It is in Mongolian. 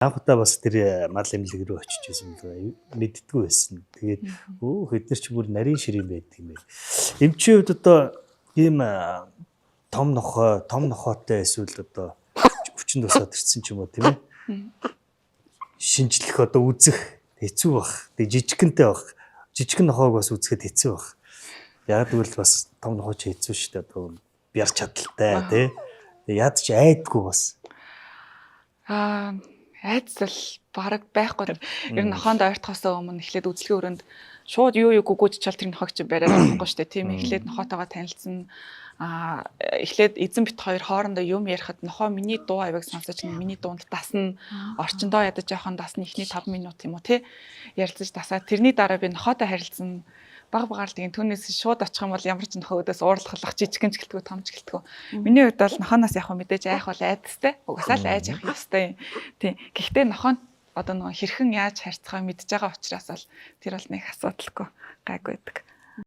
Анхудаа бас тэр мал эмнэлэг рүү очиж байсан л мэддггүй байсан. Тэгээд хэд нар ч бүр нарийн ширээ байдаг юм байна. Эмчийн хувьд одоо ийм том нохойтой эсвэл одоо хүчин тусаад ирсэн ч юм уу тийм ээ. Шинжлэх одоо үзэх хэцүү бах. Тэгээд жижигэнтэй бах. Жижигэн нохойг бас үзэхэд хэцүү бах. Яг тэгвэл бас том нохой ч хэцүү шүү дээ. Одоо бярч чадaltaй тий. Тэгээд яд ч айдгүй бас. Айдсал бараг байхгүй. Ер нь нохоонд ойртохоос өмнө эхлээд үзлэгийн өрөөнд шууд юу гүгүүж чал тэр нохойг чи бариад болохгүй шүү дээ. Тийм эхлээд нохоотойгоо танилцсан. Эхлээд эзэн бит хоёр хоорондоо юм ярихад нохоо миний дуу авиг сонсож миний дуунд дасна. Орчиндоо ядаж явахан дасна ихний 5 минут юм уу тий. Ярилцаж дасаад тэрний дараа би нохоотой харилцсан. Баг тийм түүнээс шууд очих юм бол ямар ч нохоо өдөөс уурлахлах жижигэн ч гэлтгүү том ч гэлтгүү. Миний хувьд бол нохооноос яг мэдээж айх бол айдастай. Угсаал айж явах ёстой. Тийм. Гэхдээ нохоо одоо нөгөө хэрхэн яаж харьцахаа мэдж байгаа учраас бол тэр бол нэг асуудалгүй гайгүй байдаг.